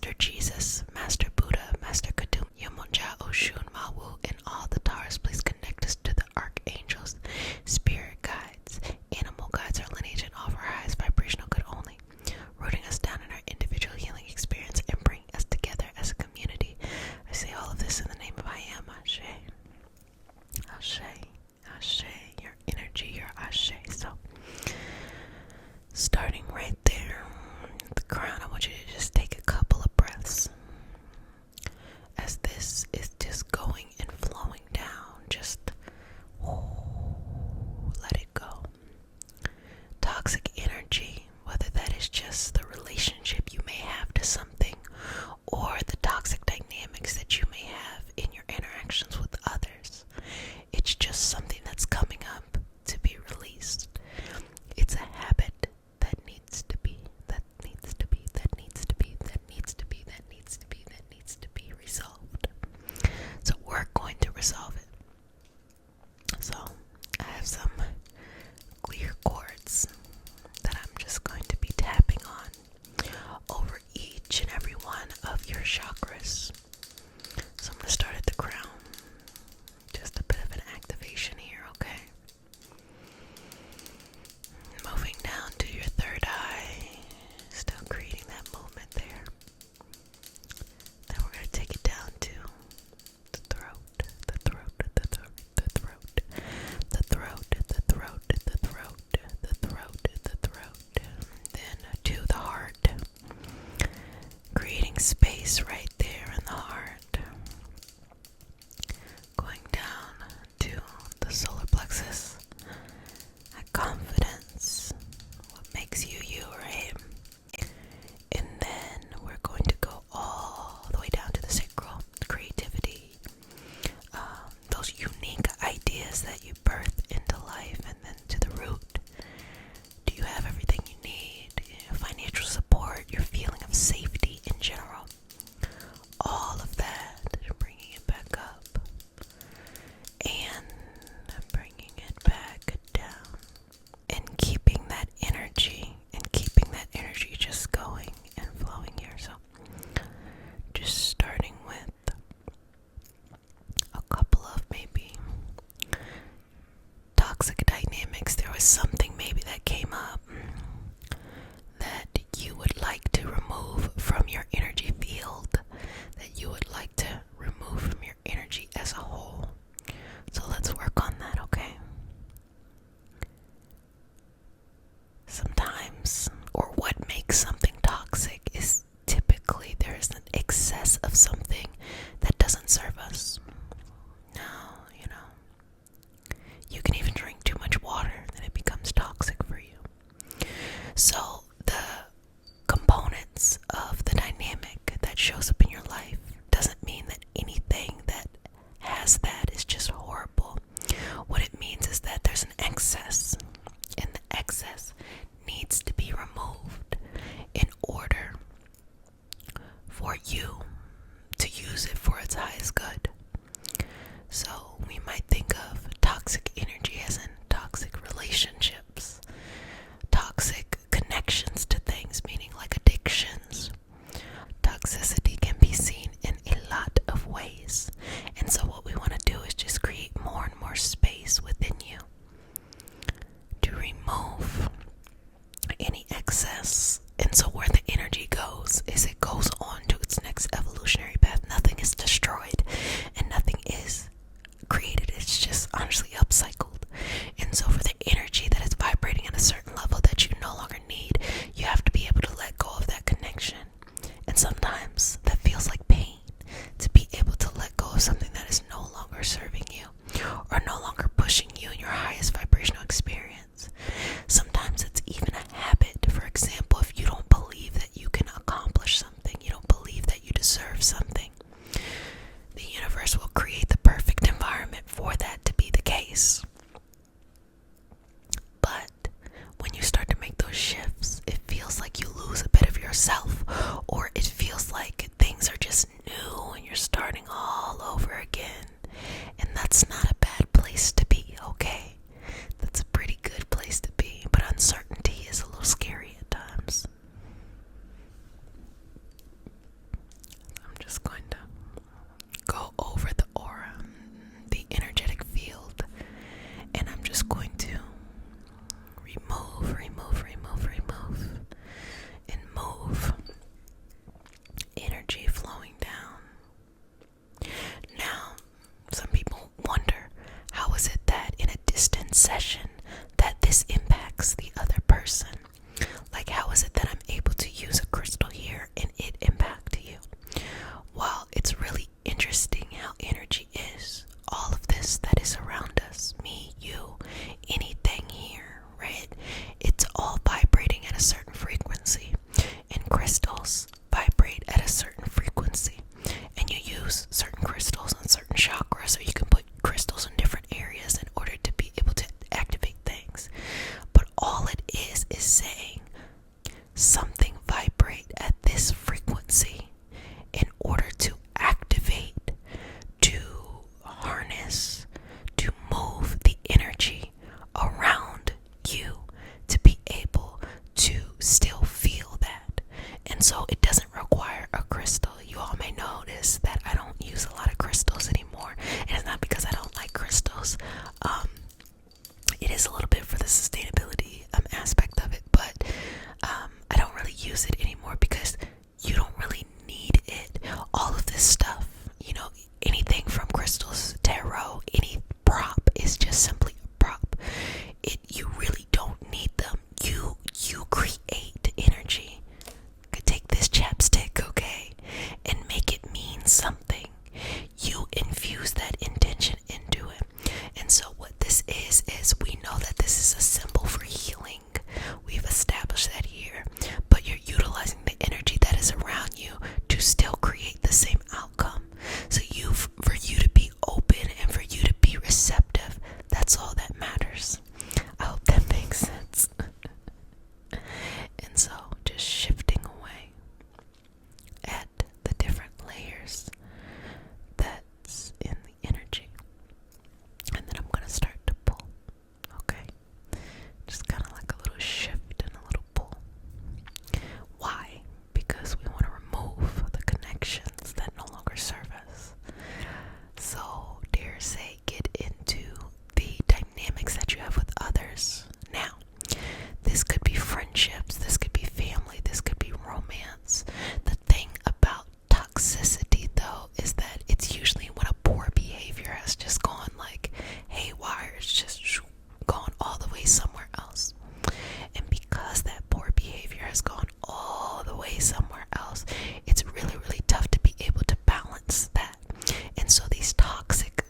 Master Jesus, Master Buddha, Master Kadum, Yamonja, Oshun, Mawu, and all the Taras, please connect us to the archangels, spirit guides, animal guides, our lineage, and all of our highest vibrational good only, rooting us down in our individual healing experience and bringing us together as a community. I say all of this in the name of I am, Ashe. Ashe, Ashe, your energy, your Ashe. So, starting right there at the crown, I want you to just take a couple of breaths as this is just going and flowing down. Just let it go. Toxic energy, whether that is just the relationship you may have to something or the toxic dynamics that you may have in your interactions with others, it's just something that's coming up to be released. It's a habit that needs to be resolved. So we're going to resolve it. So I have some clear chords that I'm just going to be tapping on over each and every one of your chakras. So I'm going to start at the crown. Just a bit of an activation here, okay? Moving down to your third eye. Still creating that movement there. Then we're going to take it down to the throat, the throat, the throat, the throat, the throat, the throat, the throat, the throat, the throat. Then to the heart. Creating space right there in the heart. Going down to the solar plexus. That confidence. What makes you you, right? And then we're going to go all the way down to the sacral, creativity, those unique ideas that you birth into life, and then to the root. Do you have everything you need? Financial support, your feeling of safety in general, all of that, bringing it back up and bringing it back down, and keeping that energy just going and flowing here. So just starting with a couple of maybe toxic dynamics. There was something maybe that came up that you would like to remove from your energy field, that you would like to remove from your energy as a whole. So let's work on that, okay? Sometimes, or what makes something toxic is typically there is an excess of something that doesn't serve us. Now, you can even drink too much water and it becomes toxic for you. So the components of the dynamic that shows up in your life doesn't mean that anything that has that is just horrible. What it means is that there's an excess, and the excess needs to be removed in order for you to use it for its highest good. So we might think of toxic energy as in toxic relationships, toxic connections to things, meaning like addictions. Toxicity can be seen in a lot of ways. And so what we want to do is just create more and more space within you to remove any excess. And so where the energy goes is it goes on to its next evolutionary path. Nothing is destroyed and nothing is created. It's just honestly upcycled. And so for the energy that is vibrating at a certain level that you no longer need, you have to be able to let go of that connection. And sometimes that feels like pain, to be able to let go of something that is no longer serving you or no longer pushing you in your highest vibrational experience. Sometimes it's even a habit. For example, if you don't believe that so it doesn't require a crystal. You all may notice that I don't use a lot of crystals anymore, and it's not because I don't like crystals. It is a little bit for the sustainability aspect of it, but I don't really use it anymore because you don't really need it. All of this stuff, anything from crystals, tarot, any prop is just simply a prop. You really don't need them. You create energy. Could take this chapstick, okay, and make it mean something. You infuse that intention into it. And so what this is we know that this is a symbol for healing. We've established that here. But you're utilizing the energy that is around you to still create the same outcome. So for you to be open and for you to be receptive, that's all that matters. I hope that makes sense. And so just shifting away at the different layers that's in the energy. And then I'm going to start to pull. Okay? Just kind of like a little shift and a little pull. Why? Because we want to remove the connections that no longer serve us. So, dare say, get into the dynamics that you have with others. Now, this could be friendships, this could be family, this could be romance. The thing about toxicity, though, is that it's usually when a poor behavior has just gone like haywire, it's just gone all the way somewhere else. And because that poor behavior has gone all the way somewhere else, it's really, really tough to be able to balance that. And so these toxic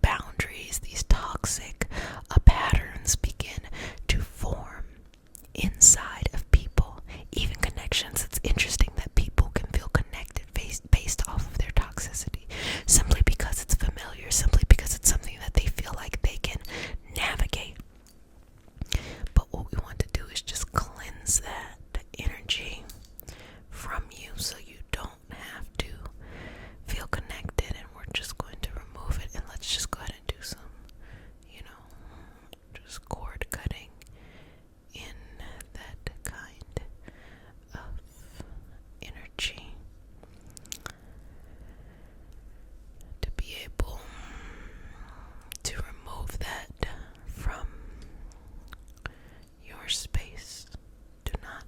boundaries, these toxic patterns begin to form inside of people, even connections. It's interesting that people can feel connected based off of their toxicity, simply because it's familiar, simply because it's something that they feel like they can navigate. But what we want to do is just cleanse that energy from you so you don't have to feel connected, and we're just going to remove it. And let's just go ahead and do some, just cord cutting in that kind of energy to be able to remove that from your space. Do not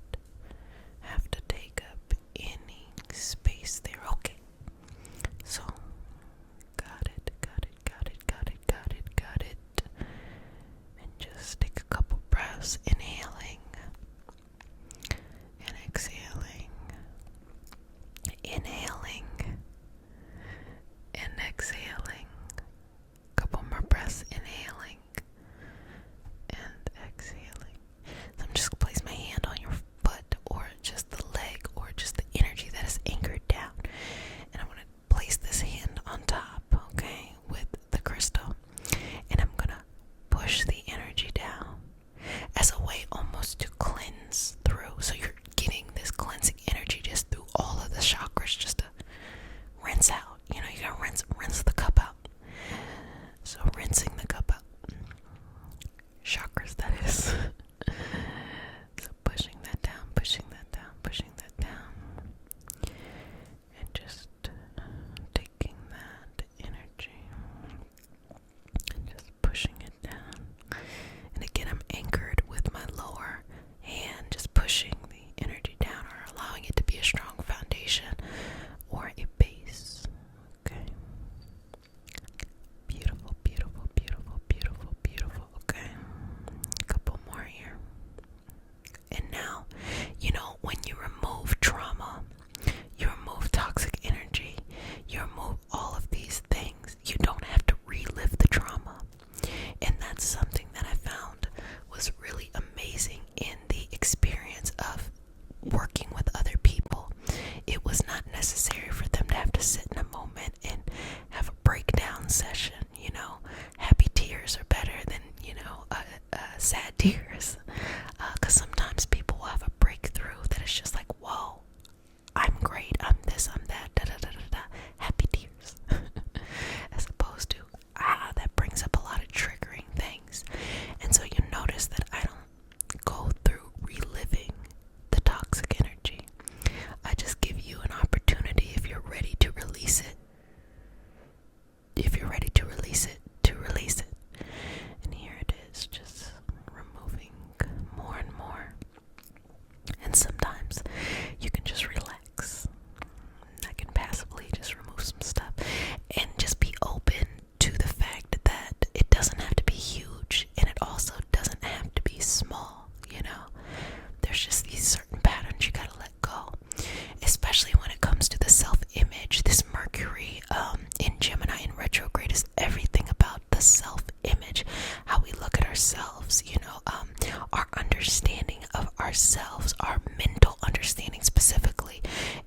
ourselves, our mental understanding specifically,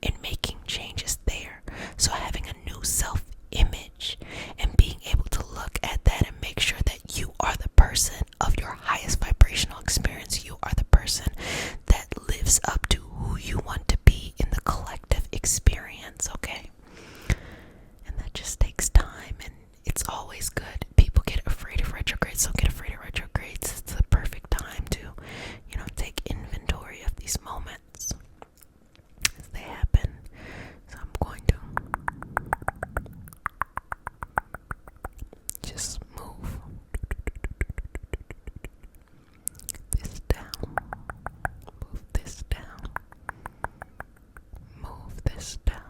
and making changes there. So having a new self-image and being able to look at that and make sure that you are the person of your highest vibrational experience. You are the person that lives up to who you want to be in the collective experience, okay? And that just takes time, and it's always good. People get afraid of retrogrades. Don't get afraid of retrogrades. It's the perfect time to, take inventory of these moments as they happen. So I'm going to just move this down, move this down, move this down,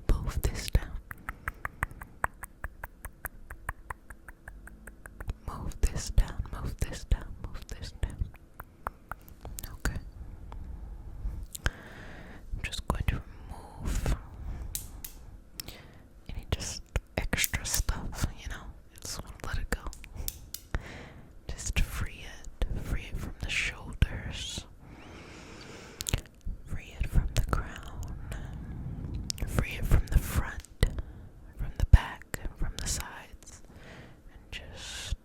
move this down, move this down, move this down, move this down. Okay. I'm just going to remove any just extra stuff, Just want to let it go. Just free it from the shoulders, free it from the crown, free it from the front, from the back, and from the sides, and just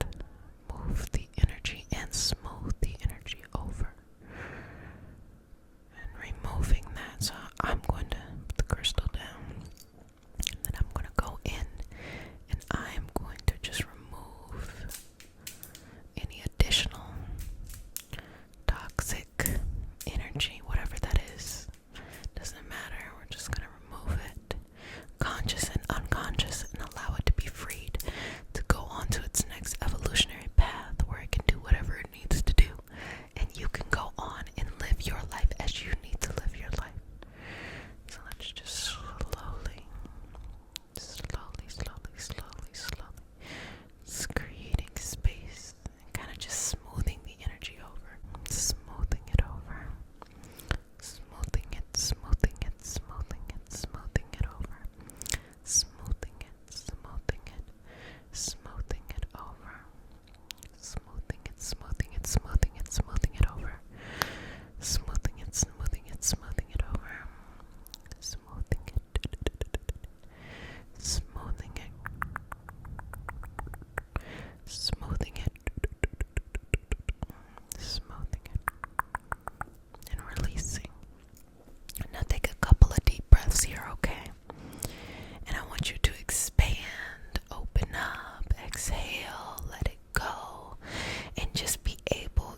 move the energy and smooth the energy over. And removing that, so I'm going to put the crystal down, and then I'm going to go in, and I'm going to just remove any additional toxic energy, whatever that is. Doesn't matter, we're just going to remove it, conscious and unconscious, and allow it to be freed to go on to its next evolutionary path where it can do whatever it needs to do, and you can go on and live your life as you need to live your life. So let's just slowly, just creating space and kind of just smoothing the energy over, smoothing it over, smoothing it, smoothing it, smoothing it, smoothing it over, smoothing it, smoothing it, smoothing it over, smoothing it, smoothing it, smoothing it, smoothing it over, smoothing it, smoothing it, smoothing it over, smoothing it, smoothing it, smoothing it, smoothing it, and releasing. Now take a couple of deep breaths here, okay? And I want you to expand, open up, exhale, let it go, and just be able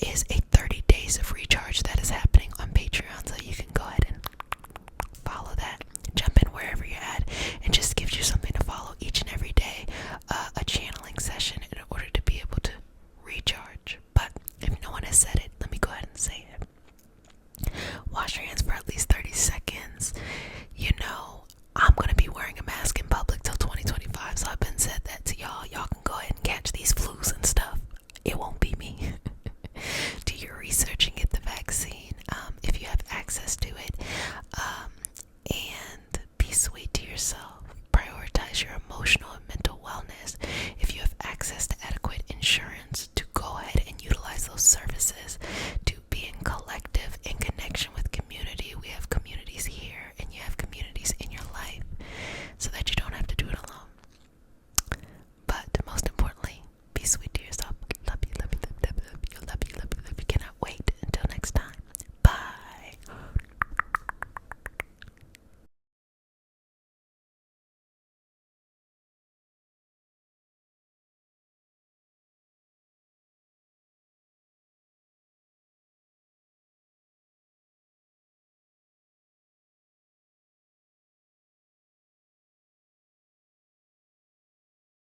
is a 30 days of recharge that is happening on Patreon, so you can go ahead and follow that. Jump in wherever you're at, and just gives you something to follow each and every day, a channeling session in order to be able to recharge. But if no one has said it, let me go ahead and say it. Wash your hands for at least 30 seconds. You know, I'm gonna be wearing a mask in public till 2025, so I've been said that to y'all. Y'all can go ahead and catch these flus and stuff. It won't be me. Do your research and get the vaccine if you have access to it. And be sweet to yourself. Prioritize your emotional and mental wellness. If you have access to adequate insurance, to go ahead and utilize those services.